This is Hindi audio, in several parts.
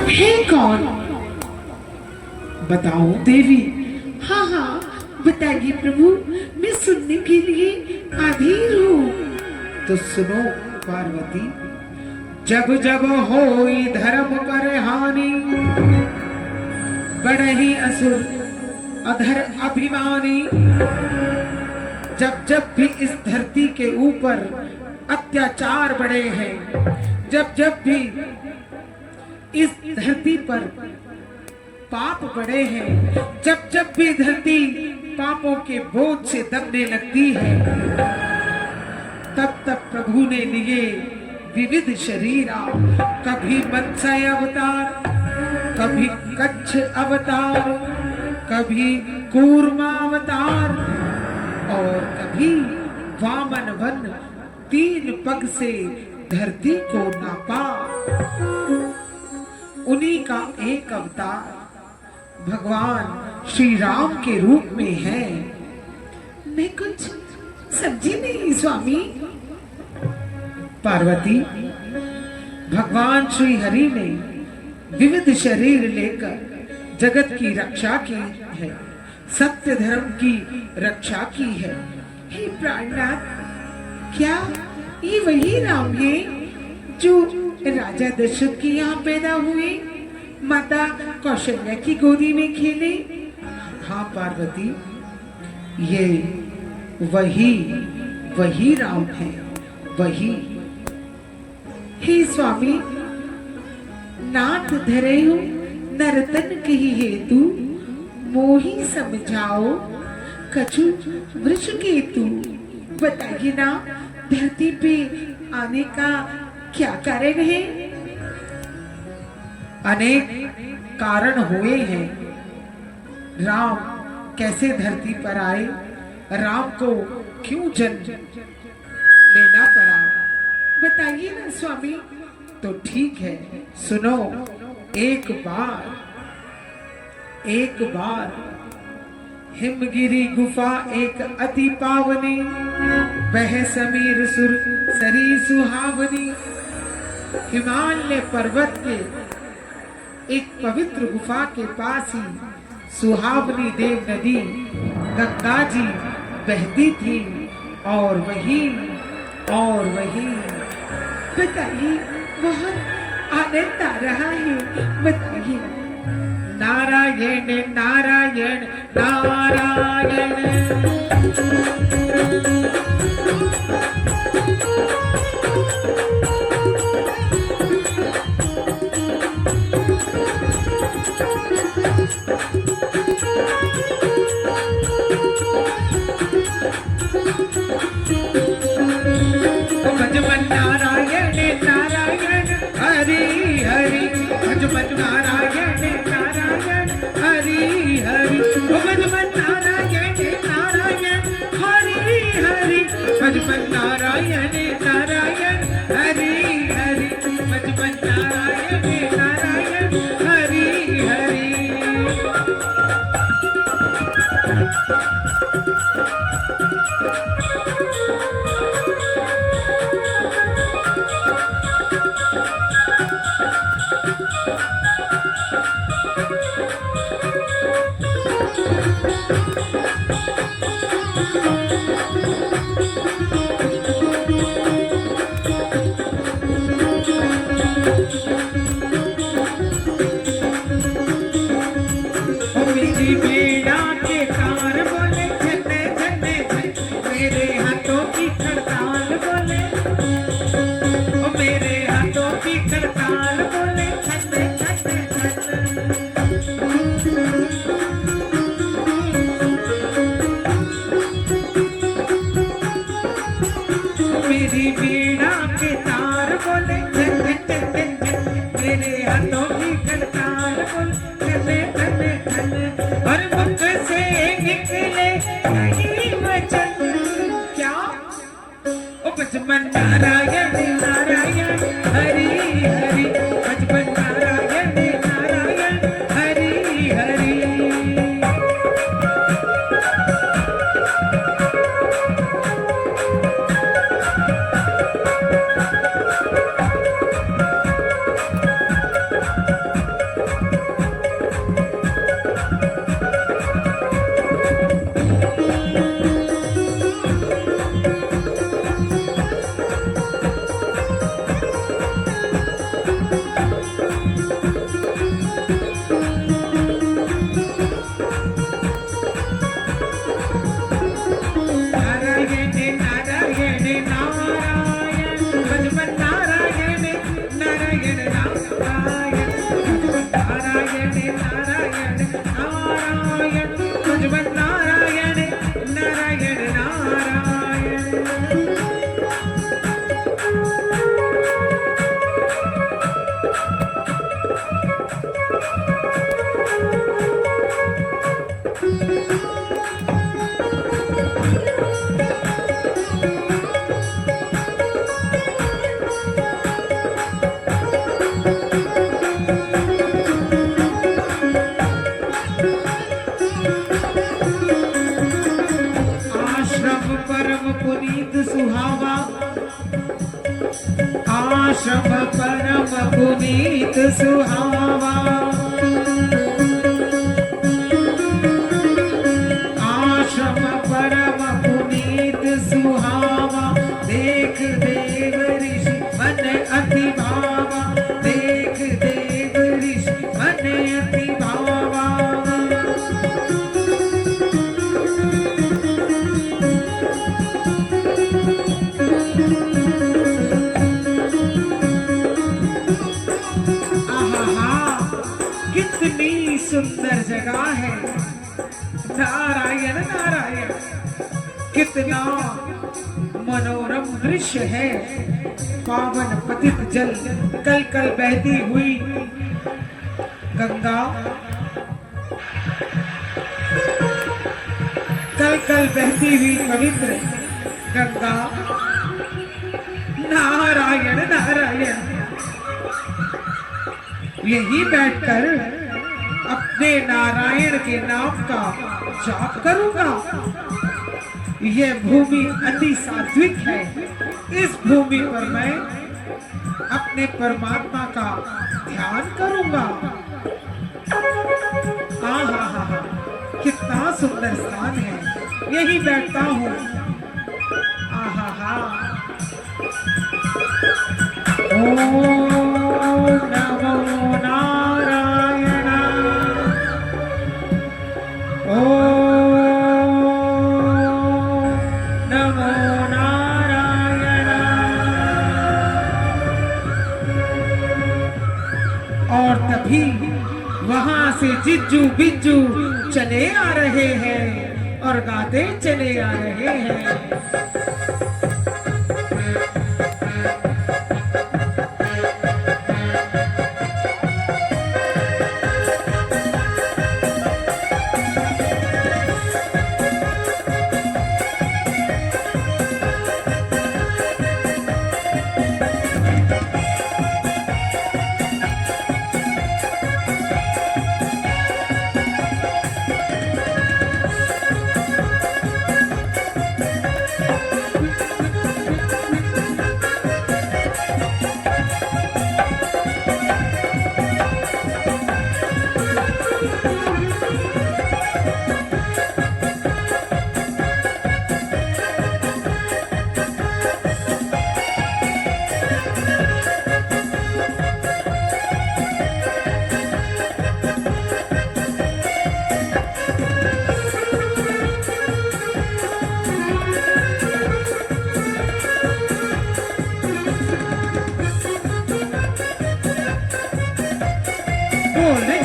है कौन? बताओ देवी। हाँ हाँ बताइए प्रभु, मैं सुनने के लिए अधीर हूँ। तो सुनो पार्वती, जब जब होई धर्म पर हानि, बढ़ही असुर अधर अभिमानी। जब जब भी इस धरती के ऊपर अत्याचार बढ़े हैं, जब जब भी इस धरती पर पाप बढ़े हैं, जब जब भी धरती पापों के बोझ से दबने लगती है, तब तब प्रभु ने लिए विविध शरीरा। कभी मत्स्य अवतार, कभी कच्छ अवतार, कभी कूर्मा अवतार और कभी वामन वन, 3 पग से धरती को नापा। उन्हीं का एक अवतार भगवान श्री राम के रूप में है। मैं कुछ समझी नहीं स्वामी। पार्वती, भगवान श्री हरि ने विविध शरीर लेकर जगत की रक्षा की है, सत्य धर्म की रक्षा की है। हे प्राणनाथ, क्या ये वही राम है जो राजा दशरथ के यहाँ पैदा हुए, माता कौशल्या की गोदी में खेले? हाँ पार्वती, ये वही राम है, वही। हे स्वामी, नाथ धरे हो नर्तन कही हेतु, मोही समझाओ कछु वृक्ष केतु। बताइए ना, धरती पे आने का क्या कारण है? अनेक कारण हुए हैं। राम कैसे धरती पर आए, राम को क्यों जन्म लेना पड़ा, बताइए ना स्वामी। तो ठीक है, सुनो। एक बार हिमगिरी गुफा एक अति पावनी, वह समीर सुर सरी सुहावनी। हिमालय पर्वत के एक पवित्र गुफा के पास ही सुहावनी देव नदी गंगा जी बहती थी, और वही बताइए, बहुत आनंद आ रहा है, बताइए। नारायण नारायण नारायण, भजमन नारायण नारायण हरि हरि, भजमन नारायण नारायण हरि हरि, भजमन नारायण नारायण हरि हरि, भजमन नारायण नारायण हरि हरि, भजमन नारायण नारायण हरि हरि। मेरी वीणा के तार बोले मेरे हाथों की करताल बोले धने धने, और मुख से निकले नहीं वचन। क्या? ओ भजमन नारायण नारायण हरि हरि, भजमन नारायण नारायण हरि हरि। सुहावा, आश्रम परम पुनीत सुहावा, देख देव ऋषि मन अति भावा, देख देव ऋषि मन अति भावा। कितनी सुंदर जगह है, नारायण नारायण, कितना मनोरम दृश्य है। पावन पतित जल, कल कल बहती हुई गंगा, कल कल बहती हुई पवित्र गंगा, नारायण नारायण। यही बैठकर अपने नारायण के नाम का जाप करूंगा। यह भूमि अति सात्विक है, इस भूमि पर मैं अपने परमात्मा का ध्यान करूंगा। आहा, कितना सुंदर स्थान है, यही बैठता हूँ। आहा, ओम नमो नारायण, ओम नमो नारायण। और तभी वहां से जिज्जू बिज्जू चले आ रहे हैं और गाते चले आ रहे हैं।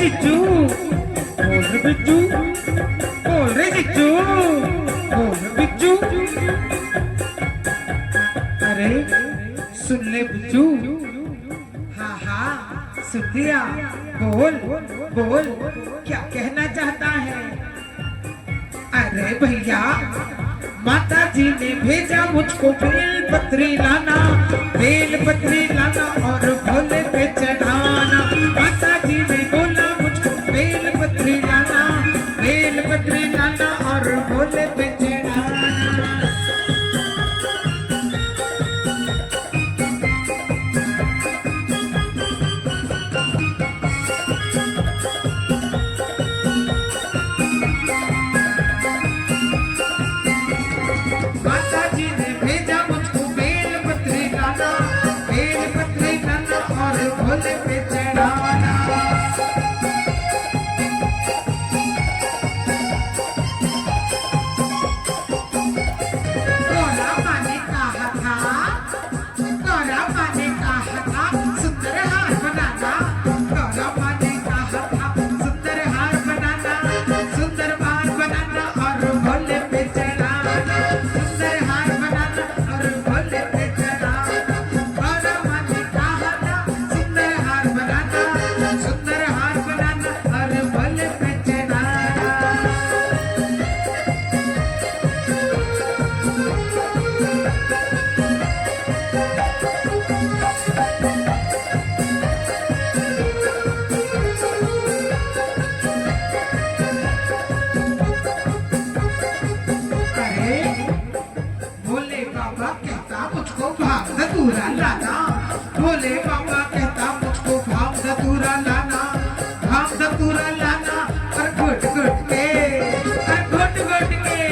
जिज्जू, बोल रे बिज्जू, बोल रे जिज्जू, बोल रे बिज्जू। अरे सुन ले बिज्जू, हाँ सुन लिया, बोल बोल, क्या कहना चाहता है? अरे भैया, माता जी ने भेजा मुझको बेल पत्री लाना, बेल पत्री लाना और भोले पे चढ़ाना। माता जी ने बोला मुझको बेल पत्री लाना, बेल पत्री लाना और भोले पे चढ़ाना। माता जी ने भेजा मुझको बेल पत्री लाना, बेल पत्री लाना और भोले पे चढ़ाना। गौरा माँ ने कहा था, गौरा माँ ने कहा था सुंदर हार बनाना। गौरा माँ ने कहा था सुंदर हार बनाना, सुंदर हार बनाना और भोले पे चढ़ाना। सुंदर हार बनाना और भोले पे चढ़ाना। गौरा माँ ने कहा था सुंदर हार बनाना, सुंदर तुरा लाना और घुट घुट के, और घुट घुट के,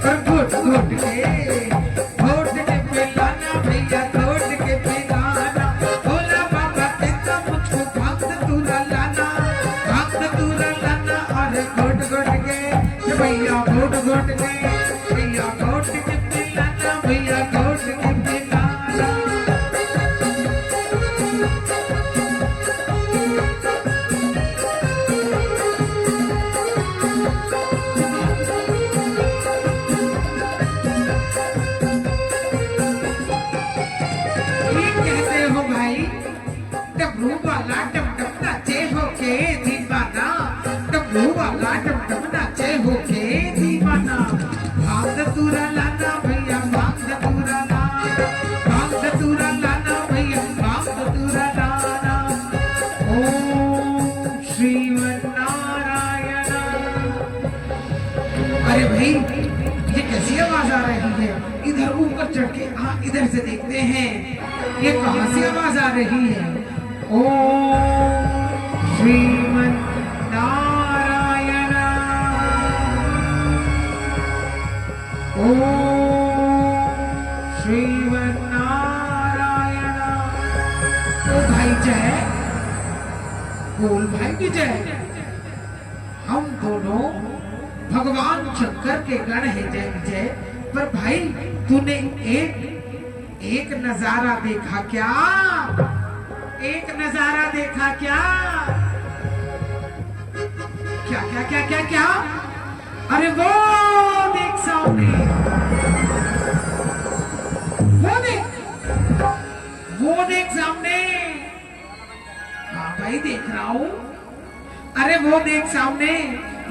और घुट घुट के, घोट के पिलाना भैया, घोट के पिलाना। भोला बाबा कहता मुझको भांग तुरा लाना, भांग तुरा लाना और घुट घुट के भैया, घुट घुट के भैया, घोट के पिलाना भैया, घोट के पिलाना। डब्लू वाला डम डम नाचे होके दीवाना, डब्लू वाला डम डम नाचे होके दीवाना। भांग तुरा लाना भैया, भांग तुरा लाना, भांग तुरा लाना भैया, भांग तुरा लाना। ओम श्रीमन्नारायण। अरे भाई ये कैसी आवाज आ रही है? इधर ऊपर चढ़ के इधर से देखते हैं ये कहां से आवाज आ रही है। ओम श्रीमन नारायण, ओम श्रीमन नारायण। ओ भाई जय, बोल भाई विजय। हम दोनों भगवान शंकर के गण है जय विजय। पर भाई तूने एक नजारा देखा क्या? एक नजारा देखा क्या? क्या क्या क्या क्या क्या? अरे वो देख सामने, वो देख सामने। हाँ भाई देख रहा हूं। अरे वो देख सामने,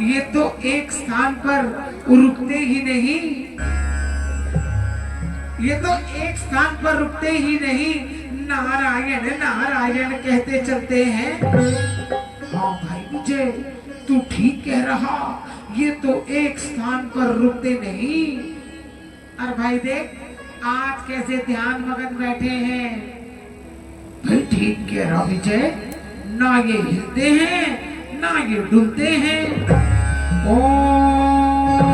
ये तो एक स्थान पर रुकते ही नहीं, ये तो एक स्थान पर रुकते ही नहीं, नारायण नारायण कहते चलते हैं। हाँ भाई विजय तू ठीक कह रहा, ये तो एक स्थान पर रुकते नहीं। और भाई देख आज कैसे ध्यान मगन बैठे हैं। भाई ठीक कह रहा विजय, ना ये हिलते हैं ना ये डुलते हैं। ओम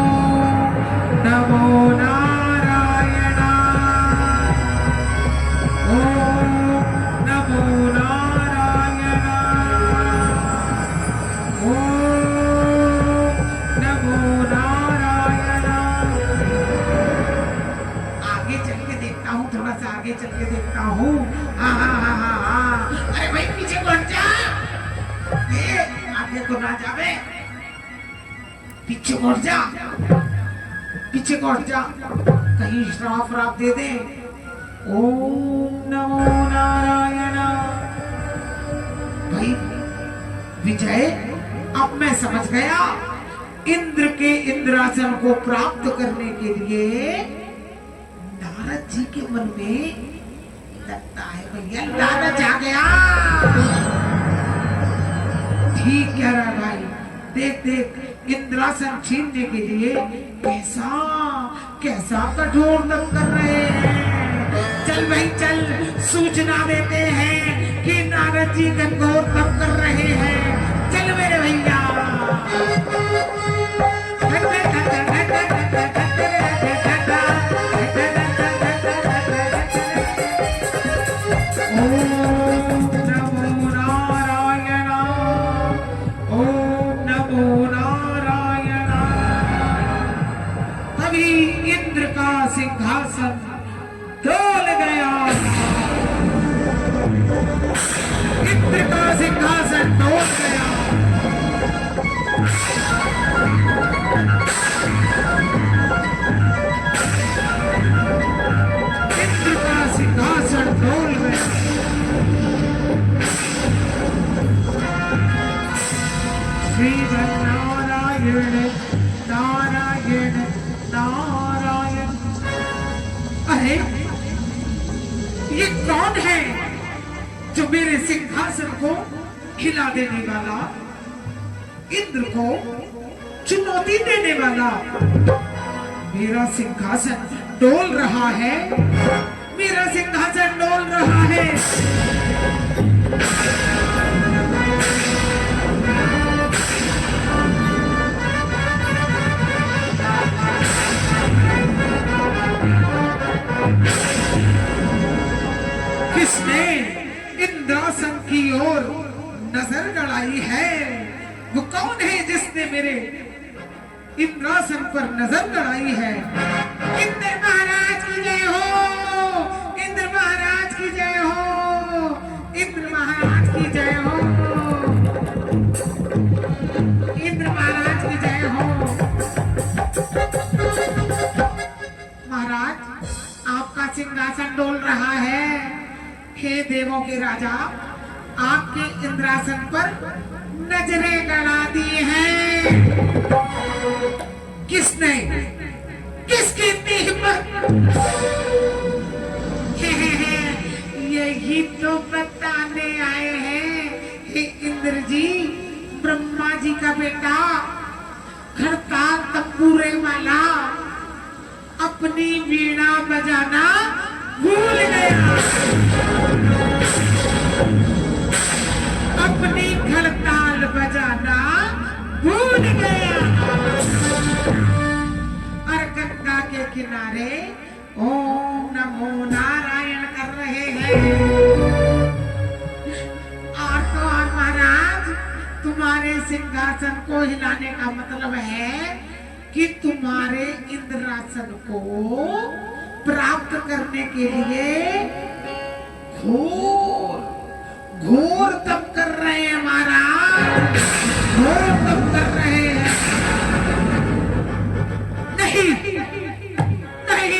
नमो नारायण, ओम नमो नारायण, ओम नमो नारायण। आगे चल के देखता हूँ, थोड़ा सा आगे चल के देखता हूँ। हाँ हाँ हाँ हाँ हाँ। अरे भाई पीछे को हट जा, ये आगे को ना जावे, पीछे को हट जा, पीछे को हट जा, कहीं श्राप राप दे दे। ओम नमो नारायण। भाई विजय अब मैं समझ गया, इंद्र के इंद्रासन को प्राप्त करने के लिए नारद जी के मन में लगता है भैया लालच आ गया। ठीक कह रहा है भाई, देख देख इंद्रासन छीनने के लिए कैसा कैसा कठोर तप कर रहे हैं। चल भाई चल, सूचना देते हैं कि नारद जी कठोर तप कर रहे हैं। चल मेरे भैया। इंद्र का सिंहासन डोल गया, इंद्र का सिंहासन डोल गया। इंद्र का सिंहासन डोल गया। श्री नारायण नारायण नारायण। अरे ये कौन है जो मेरे सिंहासन को हिला देने वाला, इंद्र को चुनौती देने वाला? मेरा सिंहासन डोल रहा है, मेरा सिंहासन डोल रहा है। नजर गड़ाई है। वो कौन है जिसने मेरे इंद्रासन पर नजर गड़ाई है? इंद्र महाराज की जय हो, इंद्र महाराज की जय हो, इंद्र महाराज की जय हो, इंद्र महाराज की जय हो। महाराज, आपका सिंहासन डोल रहा है। हे देवों के राजा, आपके इंद्रासन पर नजरें गड़ा दी हैं। किसने? किसकी हिम्मत? यही तो बताने आए हैं। हे इंद्र जी, ब्रह्मा जी का बेटा, खड़ताल तंबूरे वाला, अपनी वीणा बजाना भूल गया, अपनी खड़ताल बजाना भूल गया। और गंगा के किनारे ओम नमो नारायण कर रहे हैं। और तो और महाराज, तुम्हारे सिंहासन को हिलाने का मतलब है कि तुम्हारे इंद्रासन को प्राप्त करने के लिए घोर घोर तप कर रहे हैं महाराज, घोर तप कर रहे हैं। नहीं नहीं,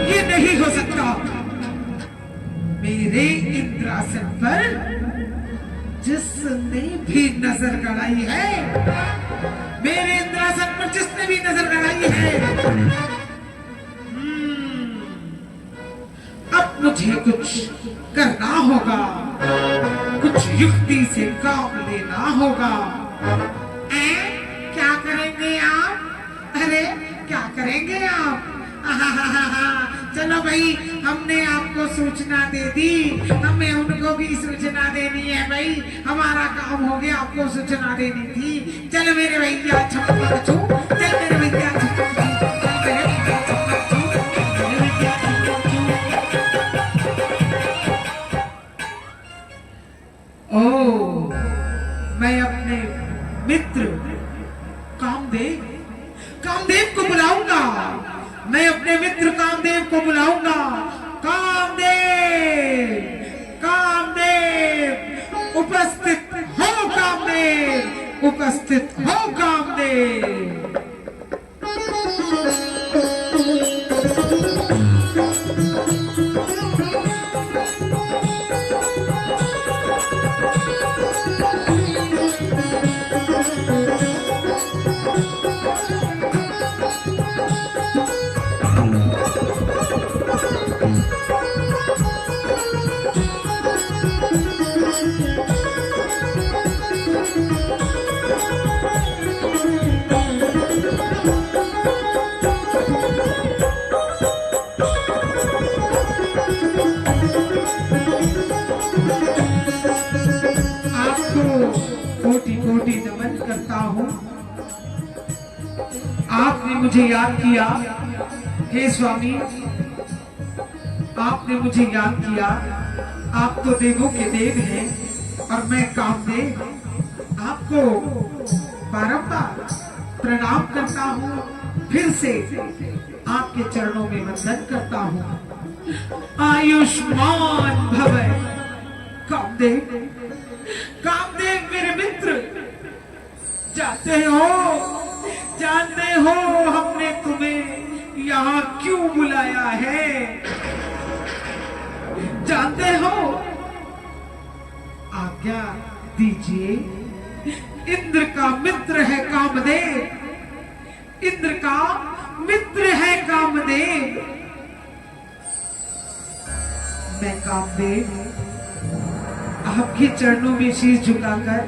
ये नहीं हो सकता। मेरे इंद्रासन पर जिसने भी नजर गड़ाई है, मेरे इंद्रासन पर जिसने भी नजर गड़ाई है, अब मुझे कुछ करना होगा, कुछ युक्ति से काम लेना होगा। क्या करेंगे आप? अरे क्या करेंगे आप? चलो भाई, हमने आपको सूचना दे दी, हमें उनको भी सूचना देनी है भाई। हमारा काम हो गया, आपको सूचना देनी थी। चल मेरे भैया छप्पर छू, चल मेरे भैया छप्पर छू, चल मेरे भैया छप्पर छू, मेरे भैया छप्पर छू। ओ, मैं अपने मित्र कामदेव को बुलाऊंगा। मैं अपने मित्र कामदेव को बुलाऊंगा। कामदेव, कामदेव, उपस्थित हो कामदेव, उपस्थित हो कामदेव। आपने मुझे याद किया, हे स्वामी, आपने मुझे याद किया। आप तो देवों के देव हैं और मैं कामदेव आपको बारंबार प्रणाम करता हूँ। फिर से आपके चरणों में वंदन करता हूँ। आयुष्मान भव कामदेव। कामदेव मेरे मित्र, जानते हो हमने तुम्हें यहाँ क्यों बुलाया है? जानते हो? आज्ञा दीजिए। इंद्र का मित्र है कामदेव, इंद्र का मित्र है कामदेव। मैं कामदेव आपके चरणों में शीश झुकाकर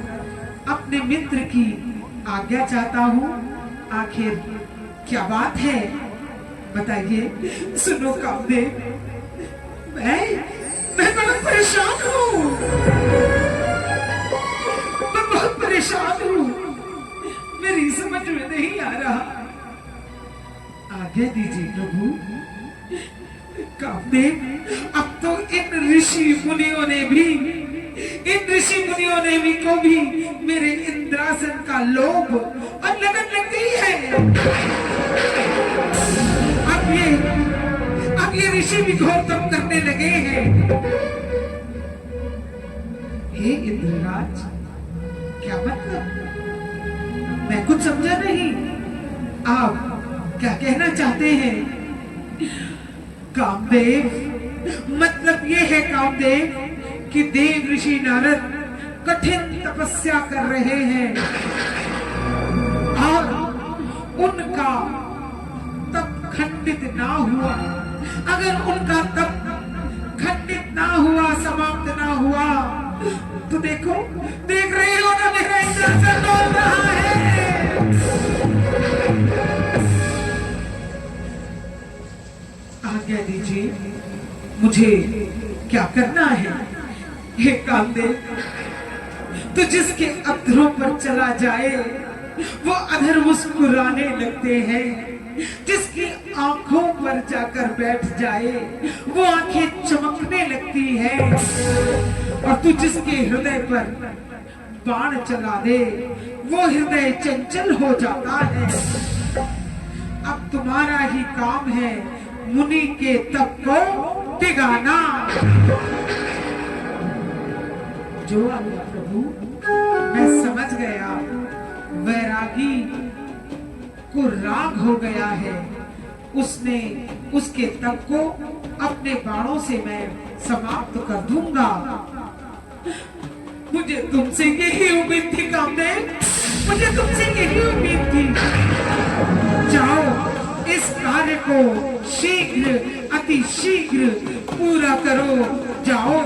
अपने मित्र की आज्ञा चाहता हूँ। आखिर क्या बात है, बताइए। सुनो कामदेव, मैं बड़ा परेशान हूँ। परेशान हूँ, मेरी समझ में नहीं आ रहा। आगे दीजिए प्रभु। कामदेव, अब तो इन ऋषि मुनियों ने भी को भी मेरे इंद्रासन का लोभ और लगन लग गई है। अब ये ऋषि भी घोर तप करने लगे हैं। हे इंद्रराज, क्या मतलब? मैं कुछ समझा नहीं। आप क्या कहना चाहते हैं? कामदेव, मतलब ये है कामदेव कि देव ऋषि नारद कठिन तपस्या कर रहे हैं और उनका तप खंडित ना हुआ। अगर उनका तप खंडित ना हुआ, समाप्त ना हुआ, तो देख रहे हो ना, मेरा इंद्रासन डोल रहा है। आज्ञा दीजिए, मुझे क्या करना है? हे कामदेव, तो जिसके अधरों पर चला जाए वो अधर मुस्कुराने लगते हैं, जिसकी आंखों पर जाकर बैठ जाए वो आंखें चमकने लगती हैं, और तू जिसके हृदय पर बाण चला दे वो हृदय चंचल हो जाता है। अब तुम्हारा ही काम है मुनि के तप को तिगाना। जो आज्ञा प्रभु, मैं समझ गया। वैरागी को राग हो गया है, उसने उसके तप को अपने बाणों से मैं समाप्त कर दूंगा। मुझे तुमसे यही उम्मीद थी कामदेव, मुझे तुमसे यही उम्मीद थी। जाओ, इस कार्य को शीघ्र, अति शीघ्र पूरा करो। जाओ।